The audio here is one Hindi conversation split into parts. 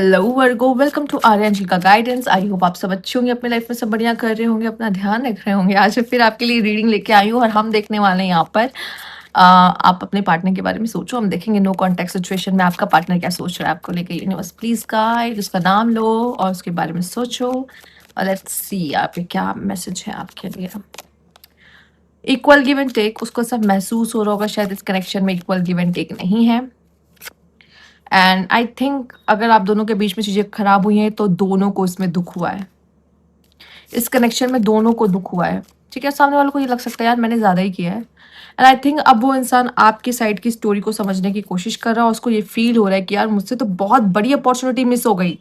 हेलो वर्गो, वेलकम टू आर्यन का गाइडेंस। आई होप आप सब अच्छे होंगे, अपने लाइफ में सब बढ़िया कर रहे होंगे, अपना ध्यान रख रहे होंगे। आज फिर आपके लिए रीडिंग लेके आई हूँ और हम देखने वाले हैं यहाँ पर आप अपने पार्टनर के बारे में सोचो। हम देखेंगे नो कॉन्टेक्ट सिचुएशन में आपका पार्टनर क्या सोच रहा है आपको लेके। यूनिवर्स प्लीज गाइड, उसका नाम लो और उसके बारे में सोचो और लेट्स सी आपके क्या मैसेज है आपके लिए। इक्वल गिव एंड टेक, उसको सब महसूस हो रहा होगा शायद इस कनेक्शन में इक्वल गिव एंड टेक नहीं है। एंड आई थिंक अगर आप दोनों के बीच में चीज़ें खराब हुई हैं तो दोनों को इसमें दुख हुआ है, इस कनेक्शन में दोनों को दुख हुआ है। ठीक है, सामने वालों को ये लग सकता है यार मैंने ज़्यादा ही किया है। एंड आई थिंक अब वो इंसान आपकी साइड की स्टोरी को समझने की कोशिश कर रहा है और उसको ये फील हो रहा है कि यार मुझसे तो बहुत बड़ी अपॉर्चुनिटी मिस हो गई,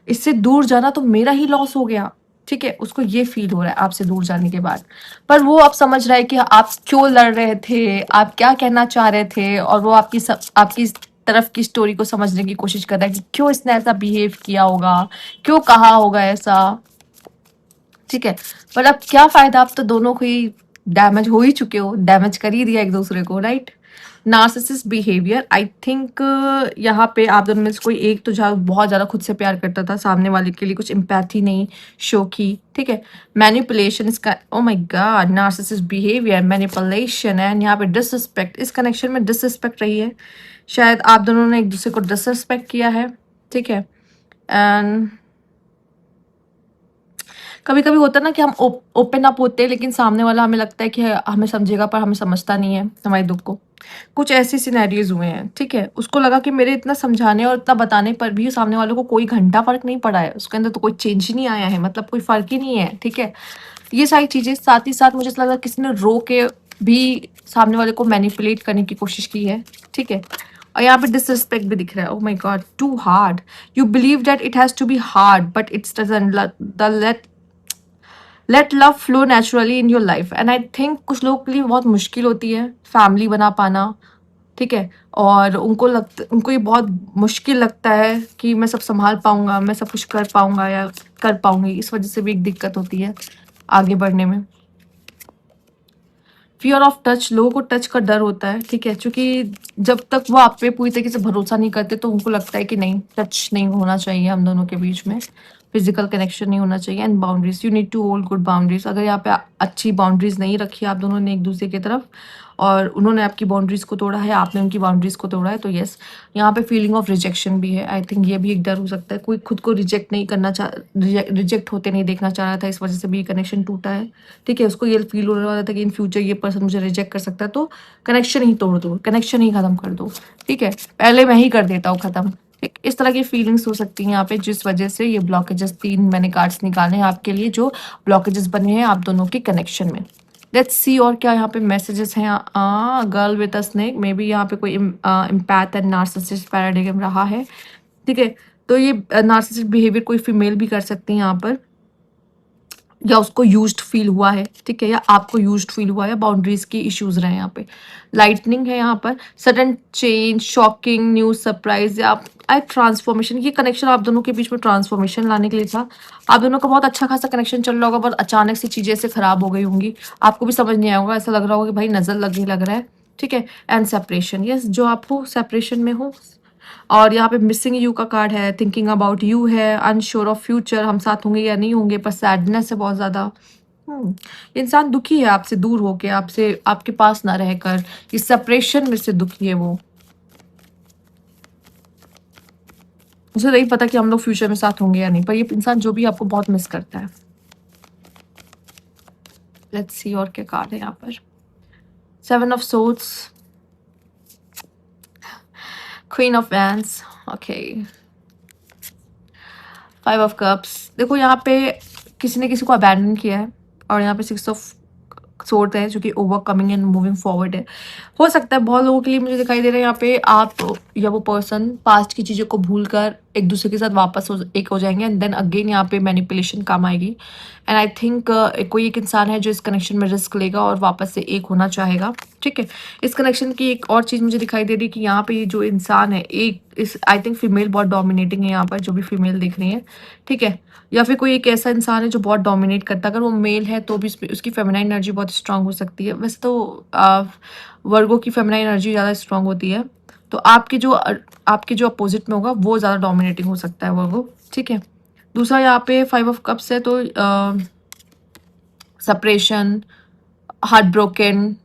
इससे दूर जाना तो मेरा ही लॉस हो गया। ठीक है, उसको ये फील हो रहा है आपसे दूर जाने के बाद। पर वो अब समझ रहा है कि आप क्यों लड़ रहे थे, आप क्या कहना चाह रहे थे, और वो आपकी तरफ की स्टोरी को समझने की कोशिश कर रहा है कि क्यों इसने ऐसा बिहेव किया होगा, क्यों कहा होगा ऐसा। ठीक है, पर अब क्या फायदा, आप तो दोनों को ही डैमेज हो ही चुके हो, डैमेज कर ही दिया एक दूसरे को, right. Narcissist behaviour, I think यहाँ पे आप दोनों में से कोई एक तो बहुत ज़्यादा खुद से प्यार करता था, सामने वाले के लिए कुछ एम्पैथी नहीं शो की। ठीक है, मैनिपुलेशन, इसका oh my God, narcissist behaviour, manipulation and यहाँ पे डिसरिस्पेक्ट। इस कनेक्शन में डिसरिस्पेक्ट रही है, शायद आप दोनों ने एक दूसरे को डिसरिस्पेक्ट किया है। ठीक है, एंड कभी कभी होता है ना कि हम ओपन अप होते हैं लेकिन सामने वाला हमें लगता है कि हमें समझेगा पर हमें समझता नहीं है हमारे दुख को। कुछ ऐसे सिनेरियोज हुए हैं। ठीक है, उसको लगा कि मेरे इतना समझाने और इतना बताने पर भी सामने वालों को कोई घंटा फर्क नहीं पड़ा है, उसके अंदर तो कोई चेंज ही नहीं आया है, मतलब कोई फर्क ही नहीं है। ठीक है, ये सारी चीजें साथ ही साथ मुझे ऐसा लगा किसी ने रो के भी सामने वाले को मैनिपुलेट करने की कोशिश की है। ठीक है, और यहाँ पे डिसरिस्पेक्ट भी दिख रहा है। Oh my god, too hard, you believe that it has to be hard but it's doesn't. The let love flow naturally in your life. And I think कुछ लोगों के लिए बहुत मुश्किल होती है फैमिली बना पाना। ठीक है, और उनको ये बहुत मुश्किल लगता है कि मैं सब संभाल पाऊंगा, मैं सब कुछ कर पाऊंगा या कर पाऊंगी, इस वजह से भी एक दिक्कत होती है आगे बढ़ने में। फियर ऑफ टच, लोगों को टच का डर होता है। ठीक है, क्योंकि जब तक वो आप पे पूरी तरीके से भरोसा नहीं करते तो उनको लगता है कि नहीं, टच नहीं होना चाहिए हम दोनों के बीच में, फिजिकल कनेक्शन नहीं होना चाहिए। And boundaries, you need to hold good boundaries. अगर यहाँ पे अच्छी बाउंड्रीज नहीं रखी आप दोनों ने एक दूसरे की तरफ और उन्होंने आपकी बाउंड्रीज को तोड़ा है, आपने उनकी बाउंड्रीज को तोड़ा है, तो यस, यहाँ पे फीलिंग ऑफ रिजेक्शन भी है। आई थिंक ये भी एक डर हो सकता है, कोई खुद को रिजेक्ट नहीं करना चाह, रिजेक्ट होते नहीं देखना चाह रहा था, इस वजह से भी ये कनेक्शन टूटा है। ठीक है, उसको ये फील होने वाला था कि इन फ्यूचर ये पर्सन मुझे रिजेक्ट कर सकता है, तो कनेक्शन ही तोड़ दो, कनेक्शन ही खत्म कर दो। ठीक है, पहले मैं ही कर देता हूँ खत्म। ठीक, इस तरह की फीलिंग्स हो सकती हैं यहाँ पे, जिस वजह से ये ब्लॉकेजेस, 3 मैंने कार्ड्स निकाले हैं आपके लिए जो ब्लॉकेजेस बने हैं आप दोनों के कनेक्शन में। लेट्स सी और क्या यहाँ पे मैसेजेस हैं। Girl with a snake, may be यहाँ पे कोई इम्पैथ एंड नार्सिसिस्ट पैराडिग्म रहा है। ठीक है, तो ये नार्सिसिस्ट बिहेवियर कोई फीमेल भी कर सकती है यहाँ पर, या उसको यूज्ड फील हुआ है। ठीक है, या आपको यूज्ड फील हुआ है, बाउंड्रीज की इश्यूज रहे यहाँ पे। लाइटनिंग है यहाँ पर, sudden change, shocking news, surprise या ट्रांसफॉर्मेशन। ये कनेक्शन आप दोनों के बीच में ट्रांसफॉर्मेशन लाने के लिए था। आप दोनों का बहुत अच्छा खासा कनेक्शन चल रहा होगा पर अचानक से चीजें ऐसे खराब हो गई होंगी, आपको भी समझ नहीं आया होगा, ऐसा लग रहा होगा कि भाई नजर लग रहा है। ठीक है, एंड सेपरेशन, यस, जो आप हो सेपरेशन में हो। और यहाँ पे मिसिंग यू का कार्ड है, थिंकिंग अबाउट यू है, अनश्योर ऑफ फ्यूचर, हम साथ होंगे या नहीं होंगे, पर सैडनेस है बहुत ज्यादा। इंसान दुखी है आपसे दूर होके, आपसे आपके पास ना रहकर, इस सेपरेशन में से दुखी है वो। मुझे नहीं पता कि हम लोग फ्यूचर में साथ होंगे या नहीं, पर ये इंसान जो भी आपको बहुत मिस करता है। लेट्स सी और क्या कार्ड है यहाँ पर। 7 of swords, queen of wands, okay, 5 of cups. देखो यहाँ पे किसी ने किसी को अबैंडन किया है और यहाँ पे 6 ऑफ सोर्ड है जो कि ओवरकमिंग एंड मूविंग फॉरवर्ड है। हो सकता है बहुत लोगों के लिए मुझे दिखाई दे रहा है यहाँ पे आप या वो पर्सन पास्ट की चीज़ों को भूल कर एक दूसरे के साथ वापस एक हो जाएंगे एंड देन अगेन यहाँ पे मैनिपुलेशन काम आएगी। एंड आई थिंक कोई एक इंसान है जो इस कनेक्शन में रिस्क लेगा और वापस से एक होना चाहेगा। ठीक है, इस कनेक्शन की एक और चीज़ मुझे दिखाई दे रही है कि यहाँ पे ये जो इंसान है, एक इस आई थिंक फीमेल बहुत डोमिनेटिंग है यहाँ पर, जो भी फीमेल दिख रही है। ठीक है, या फिर कोई एक ऐसा इंसान है जो बहुत डोमिनेट करता है, अगर वो मेल है तो भी उसकी फेमिनाइन एनर्जी बहुत स्ट्रांग हो सकती है। वैसे तो वर्गो की फेमिनाइन एनर्जी ज़्यादा स्ट्रांग होती है, तो आपके जो अपोजिट में होगा वो ज़्यादा डोमिनेटिंग हो सकता है वो, ठीक है। दूसरा यहाँ पे 5 ऑफ कप्स है, तो सेपरेशन, हार्ट ब्रोकन,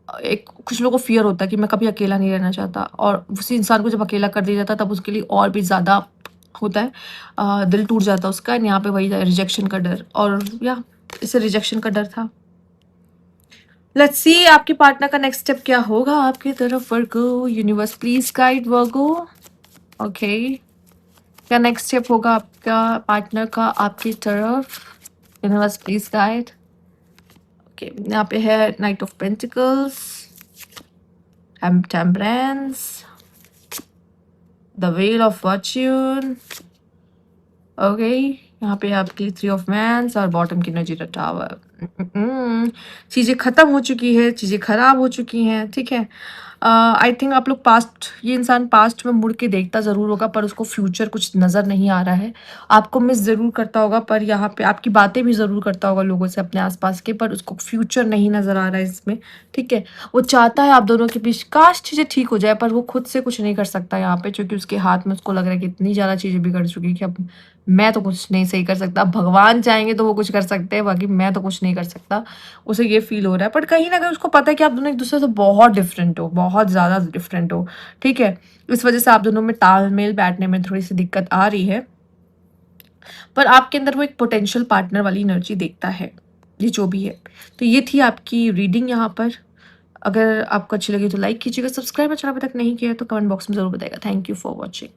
एक कुछ लोगों को फियर होता है कि मैं कभी अकेला नहीं रहना चाहता, और उसी इंसान को जब अकेला कर दिया जाता है तब उसके लिए और भी ज़्यादा होता है, दिल टूट जाता है उसका। यहाँ पे वही रिजेक्शन का डर, और या इसे रिजेक्शन का डर था। लेट्स सी आपके पार्टनर का नेक्स्ट स्टेप क्या होगा आपकी तरफ Virgo. Universe please guide Virgo. Okay, क्या नेक्स्ट स्टेप होगा आपका पार्टनर का आपकी तरफ? Universe please guide. ओके, यहाँ पे है night of pentacles, temperance, the wheel of Fortune. Okay, यहाँ पे आपकी 3 ऑफ मैन्स और बॉटम की एनर्जी द टावर। चीज़ें ख़त्म हो चुकी है, चीज़ें ख़राब हो चुकी हैं, ठीक है। आई थिंक आप लोग ये इंसान पास्ट में मुड़ के देखता ज़रूर होगा, पर उसको फ्यूचर कुछ नज़र नहीं आ रहा है। आपको मिस ज़रूर करता होगा, पर यहाँ पे आपकी बातें भी ज़रूर करता होगा लोगों से अपने आसपास के, पर उसको फ्यूचर नहीं नज़र आ रहा है इसमें, ठीक है। वो चाहता है आप दोनों के बीच काश चीज़ें ठीक हो जाए, पर वो खुद से कुछ नहीं कर सकता यहाँ पे, क्योंकि उसके हाथ में उसको लग रहा है कि इतनी ज़्यादा चीज़ें बिगड़ चुकी है कि अब मैं तो कुछ नहीं सही कर सकता। भगवान चाहेंगे तो वो कुछ कर सकते हैं, बाकी मैं तो कुछ नहीं कर सकता। उसे ये फील हो रहा है, बट कहीं ना कहीं उसको पता है कि आप दोनों एक दूसरे से बहुत डिफरेंट हो, बहुत ज़्यादा डिफरेंट हो, ठीक है। इस वजह से आप दोनों में तालमेल बैठने में थोड़ी सी दिक्कत आ रही है, पर आपके अंदर वो एक पोटेंशियल पार्टनर वाली एनर्जी देखता है, ये जो भी है। तो ये थी आपकी रीडिंग यहाँ पर। अगर आपको अच्छी लगी तो लाइक कीजिएगा, सब्सक्राइब चैनल अभी तक नहीं किया है तो कमेंट बॉक्स में ज़रूर बताएगा। Thank you for watching.